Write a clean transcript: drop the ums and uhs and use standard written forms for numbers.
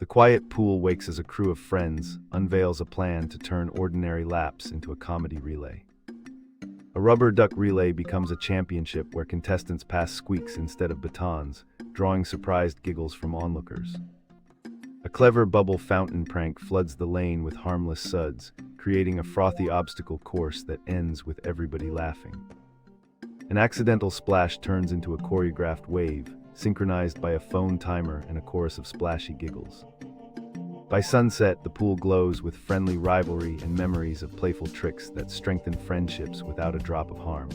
The quiet pool wakes as a crew of friends unveils a plan to turn ordinary laps into a comedy relay. A rubber duck relay becomes a championship where contestants pass squeaks instead of batons, drawing surprised giggles from onlookers. A clever bubble fountain prank floods the lane with harmless suds, creating a frothy obstacle course that ends with everybody laughing. An accidental splash turns into a choreographed wave, synchronized by a phone timer and a chorus of splashy giggles. By sunset, the pool glows with friendly rivalry and memories of playful tricks that strengthen friendships without a drop of harm.